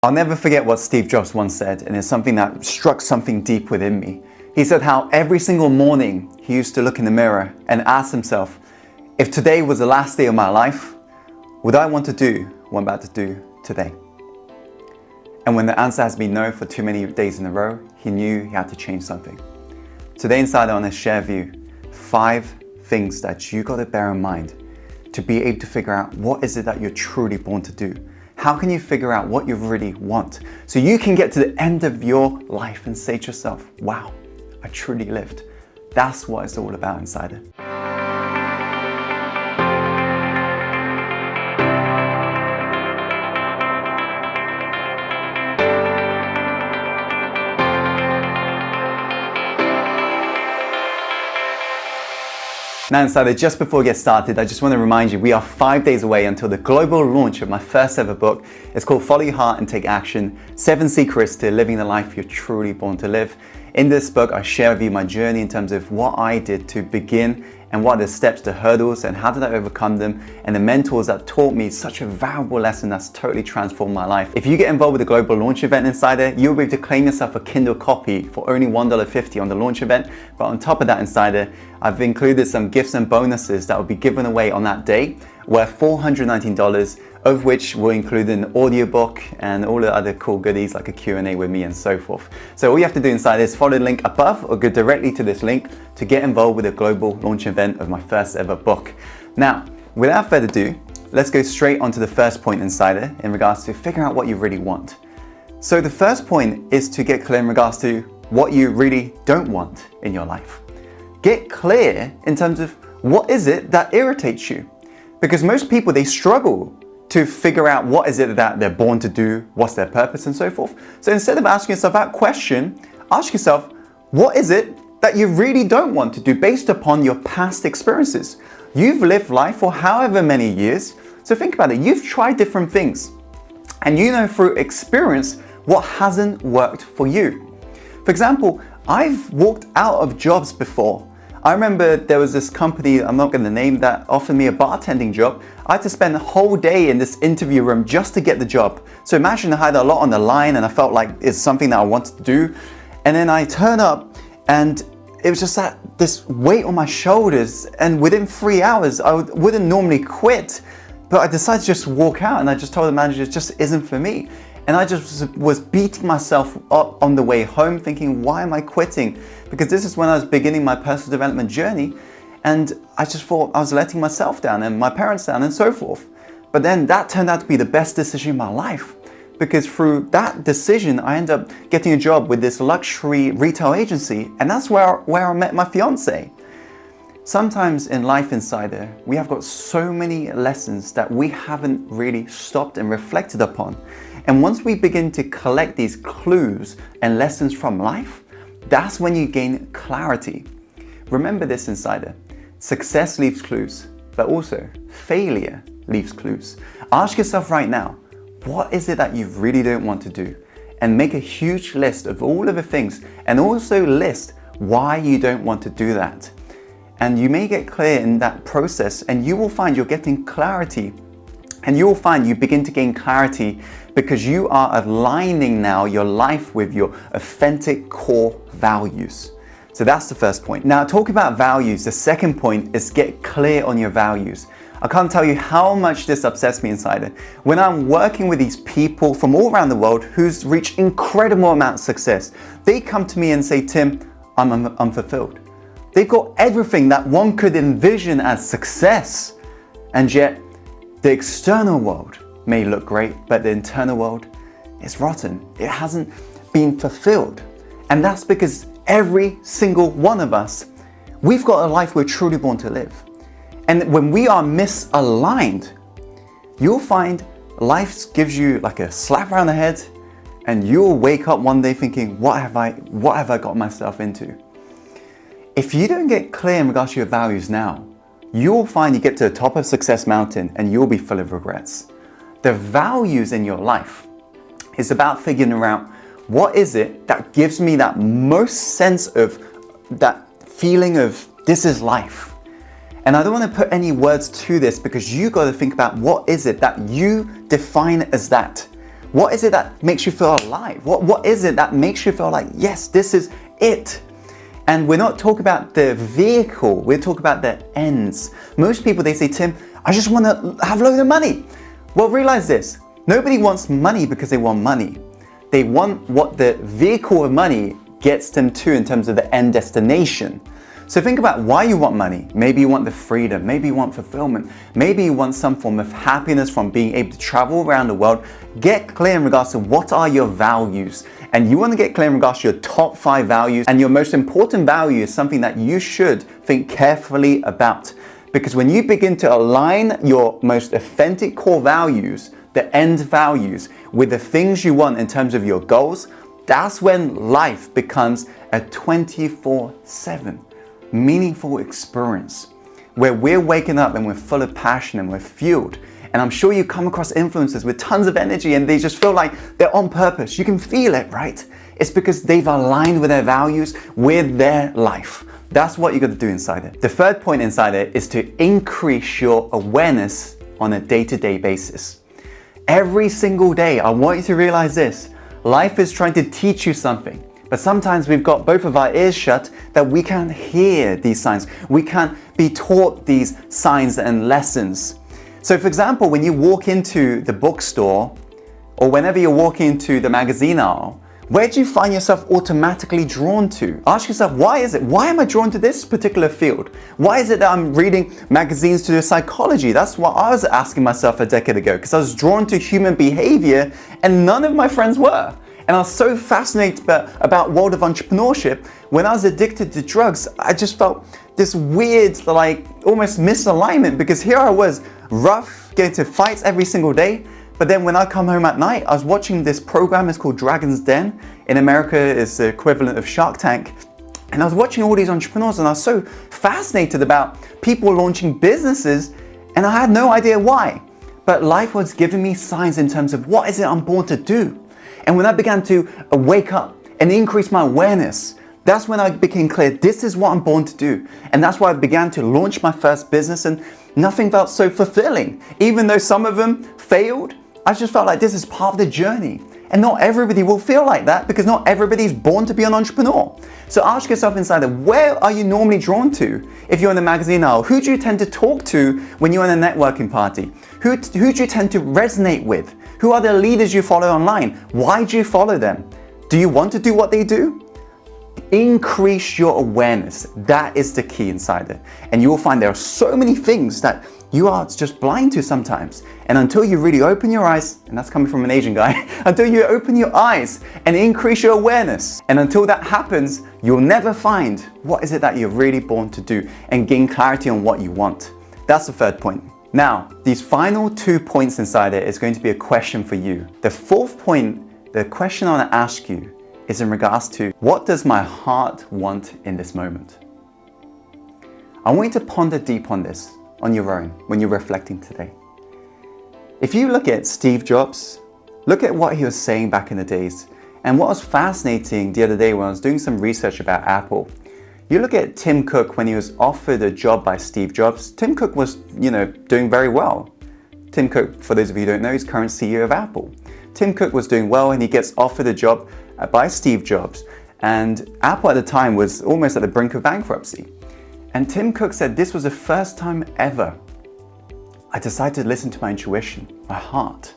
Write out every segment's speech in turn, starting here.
I'll never forget what Steve Jobs once said, and it's something that struck something deep within me. He said how every single morning he used to look in the mirror and ask himself, if today was the last day of my life, would I want to do what I'm about to do today? And when the answer has been no for too many days in a row, he knew he had to change something. Today inside I want to share with you 5 things that you got to bear in mind to be able to figure out what is it that you're truly born to do. How can you figure out what you really want so you can get to the end of your life and say to yourself, wow, I truly lived. That's what it's all about, Insider. Now Insider, just before we get started, I just want to remind you we are 5 days away until the global launch of my first ever book. It's called Follow Your Heart and Take Action, 7 Secrets to Living the Life You're Truly Born to Live. In this book, I share with you my journey in terms of what I did to begin and what are the steps to hurdles and how did I overcome them, and the mentors that taught me such a valuable lesson that's totally transformed my life. If you get involved with the global launch event, Insider, you'll be able to claim yourself a Kindle copy for only $1.50 on the launch event. But on top of that, Insider, I've included some gifts and bonuses that will be given away on that day, worth $419, of which will include an audiobook and all the other cool goodies like a Q&A with me and so forth. So all you have to do inside is follow the link above or go directly to this link to get involved with the global launch event of my first ever book. Now, without further ado, let's go straight onto the first point, Insider, in regards to figuring out what you really want. So the first point is to get clear in regards to what you really don't want in your life. Get clear in terms of what is it that irritates you. Because most people, they struggle to figure out what is it that they're born to do, what's their purpose and so forth. So instead of asking yourself that question, ask yourself, what is it that you really don't want to do based upon your past experiences? You've lived life for however many years, so think about it. You've tried different things and you know through experience what hasn't worked for you. For example, I've walked out of jobs before. I remember there was this company, I'm not going to name, that offered me a bartending job. I had to spend the whole day in this interview room just to get the job. So imagine I had a lot on the line and I felt like it's something that I wanted to do. And then I turn up and it was just this weight on my shoulders. And within 3 hours, I wouldn't normally quit, but I decided to just walk out and I just told the manager it just isn't for me. And I just was beating myself up on the way home thinking, why am I quitting? Because this is when I was beginning my personal development journey. And I just thought I was letting myself down and my parents down and so forth. But then that turned out to be the best decision in my life. Because through that decision, I ended up getting a job with this luxury retail agency. And that's where I met my fiance. Sometimes in life, Insider, we have got so many lessons that we haven't really stopped and reflected upon. And once we begin to collect these clues and lessons from life, that's when you gain clarity. Remember this, Insider. Success leaves clues, but also failure leaves clues. Ask yourself right now, what is it that you really don't want to do? And make a huge list of all of the things and also list why you don't want to do that. And you may get clear in that process and you will find you're getting clarity. And you will find you begin to gain clarity because you are aligning now your life with your authentic core values. So that's the first point. Now, talking about values, the second point is get clear on your values. I can't tell you how much this upsets me, Insider. When I'm working with these people from all around the world who's reached incredible amounts of success, they come to me and say, Tim, I'm unfulfilled. They've got everything that one could envision as success, and yet the external world may look great, but the internal world is rotten. It hasn't been fulfilled. And that's because every single one of us, we've got a life we're truly born to live. And when we are misaligned, you'll find life gives you like a slap around the head and you'll wake up one day thinking, what have I got myself into? If you don't get clear in regards to your values now, you'll find you get to the top of Success Mountain and you'll be full of regrets. The values in your life is about figuring out what is it that gives me that most sense of that feeling of this is life. And I don't want to put any words to this because you got to think about what is it that you define as that. What is it that makes you feel alive? What is it that makes you feel like, yes, this is it? And we're not talking about the vehicle, we're talking about the ends. Most people, they say, Tim, I just want to have loads of money. Well, realize this, nobody wants money because they want money. They want what the vehicle of money gets them to in terms of the end destination. So think about why you want money. Maybe you want the freedom, maybe you want fulfillment, maybe you want some form of happiness from being able to travel around the world. Get clear in regards to what are your values. And you want to get clear in regards to your top 5 values. And your most important value is something that you should think carefully about. Because when you begin to align your most authentic core values, the end values, with the things you want in terms of your goals, that's when life becomes a 24/7 meaningful experience where we're waking up and we're full of passion and we're fueled. And I'm sure you come across influencers with tons of energy and they just feel like they're on purpose. You can feel it, right? It's because they've aligned with their values, with their life. That's what you got to do inside it. The third point inside it is to increase your awareness on a day-to-day basis. Every single day, I want you to realize this. Life is trying to teach you something. But sometimes we've got both of our ears shut that we can't hear these signs. We can't be taught these signs and lessons. So for example, when you walk into the bookstore or whenever you're walking into the magazine aisle, where do you find yourself automatically drawn to? Ask yourself, why is it? Why am I drawn to this particular field? Why is it that I'm reading magazines to do psychology? That's what I was asking myself a decade ago, because I was drawn to human behavior and none of my friends were. And I was so fascinated about world of entrepreneurship. When I was addicted to drugs, I just felt this weird, like almost misalignment, because here I was, rough, getting to fights every single day. But then when I come home at night, I was watching this program, it's called Dragon's Den. In America, it's the equivalent of Shark Tank. And I was watching all these entrepreneurs and I was so fascinated about people launching businesses and I had no idea why. But life was giving me signs in terms of what is it I'm born to do? And when I began to wake up and increase my awareness, that's when I became clear, this is what I'm born to do. And that's why I began to launch my first business and nothing felt so fulfilling. Even though some of them failed, I just felt like this is part of the journey. And not everybody will feel like that because not everybody is born to be an entrepreneur. So ask yourself inside there, where are you normally drawn to? If you're in the magazine aisle, who do you tend to talk to when you're in a networking party? Who do you tend to resonate with? Who are the leaders you follow online? Why do you follow them? Do you want to do what they do? Increase your awareness. That is the key inside it. And you will find there are so many things that you are just blind to sometimes. And until you really open your eyes, and that's coming from an Asian guy, until you open your eyes and increase your awareness, and until that happens, you'll never find what is it that you're really born to do and gain clarity on what you want. That's the third point. Now, these final 2 points inside it is going to be a question for you. The fourth point, the question I want to ask you is in regards to, what does my heart want in this moment? I want you to ponder deep on this on your own when you're reflecting today. If you look at Steve Jobs, look at what he was saying back in the days. And what was fascinating the other day when I was doing some research about Apple, you look at Tim Cook when he was offered a job by Steve Jobs. Tim Cook was, doing very well. Tim Cook, for those of you who don't know, is current CEO of Apple. Tim Cook was doing well and he gets offered a job by Steve Jobs. And Apple at the time was almost at the brink of bankruptcy. And Tim Cook said, this was the first time ever I decided to listen to my intuition, my heart.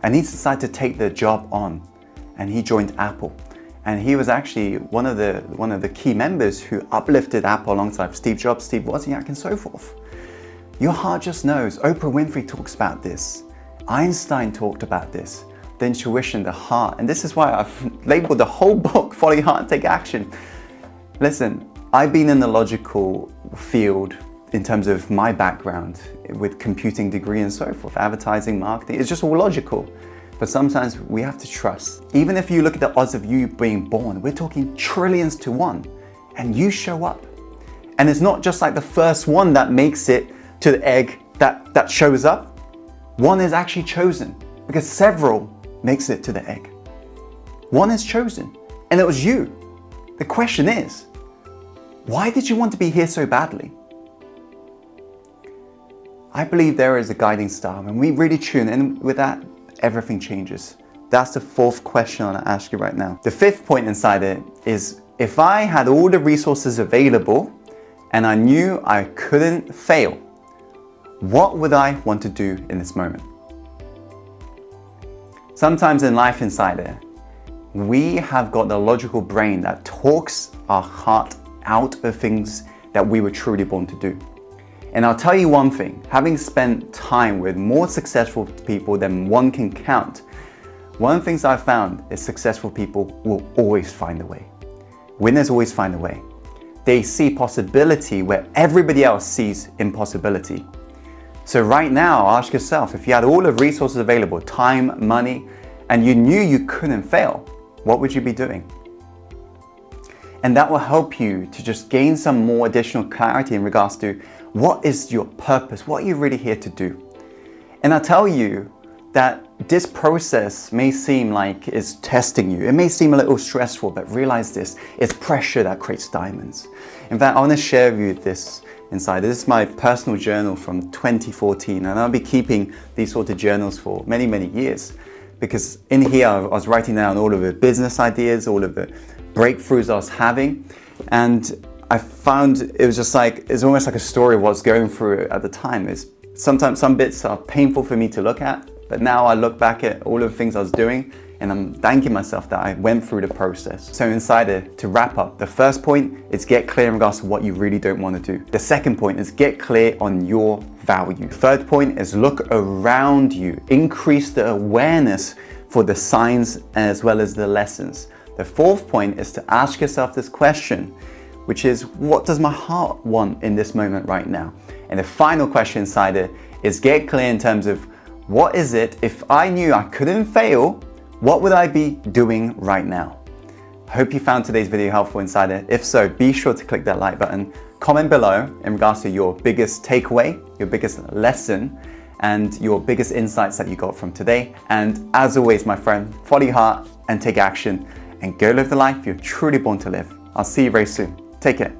And he decided to take the job on. And he joined Apple. And he was actually one of the key members who uplifted Apple alongside Steve Jobs, Steve Wozniak, and so forth. Your heart just knows. Oprah Winfrey talks about this. Einstein talked about this. The intuition, the heart. And this is why I've labeled the whole book, Follow Your Heart and Take Action. Listen, I've been in the logical field in terms of my background with computing degree and so forth, advertising, marketing. It's just all logical. But sometimes we have to trust. Even if you look at the odds of you being born, we're talking trillions to one, and you show up. And it's not just like the first one that makes it to the egg that shows up. One is actually chosen because several makes it to the egg. One is chosen, and it was you. The question is, why did you want to be here so badly? I believe there is a guiding star. When we really tune in with that, everything changes. That's the fourth question I want to ask you right now. The fifth point inside it is, if I had all the resources available and I knew I couldn't fail, what would I want to do in this moment? Sometimes in life inside it, we have got the logical brain that talks our heart out of things that we were truly born to do. And I'll tell you one thing, having spent time with more successful people than one can count, one of the things I've found is successful people will always find a way. Winners always find a way. They see possibility where everybody else sees impossibility. So right now, ask yourself, if you had all the resources available, time, money, and you knew you couldn't fail, what would you be doing? And that will help you to just gain some more additional clarity in regards to what is your purpose, what are you really here to do? And I tell you that this process may seem like it's testing you. It may seem a little stressful, but realize this, it's pressure that creates diamonds. In fact, I want to share with you this inside. This is my personal journal from 2014, and I'll be keeping these sort of journals for many, many years. Because in here, I was writing down all of the business ideas, all of the breakthroughs I was having. And I found it was just like, it's almost like a story of what's going through at the time. Sometimes some bits are painful for me to look at, but now I look back at all of the things I was doing and I'm thanking myself that I went through the process. So inside it, to wrap up, the first point is get clear in regards to what you really don't want to do. The second point is get clear on your value. Third point is look around you. Increase the awareness for the signs as well as the lessons. The fourth point is to ask yourself this question, which is, what does my heart want in this moment right now? And the final question inside it is get clear in terms of, what is it, if I knew I couldn't fail, what would I be doing right now? I hope you found today's video helpful inside it. If so, be sure to click that like button. Comment below in regards to your biggest takeaway, your biggest lesson, and your biggest insights that you got from today. And as always, my friend, follow your heart and take action and go live the life you're truly born to live. I'll see you very soon. Take care.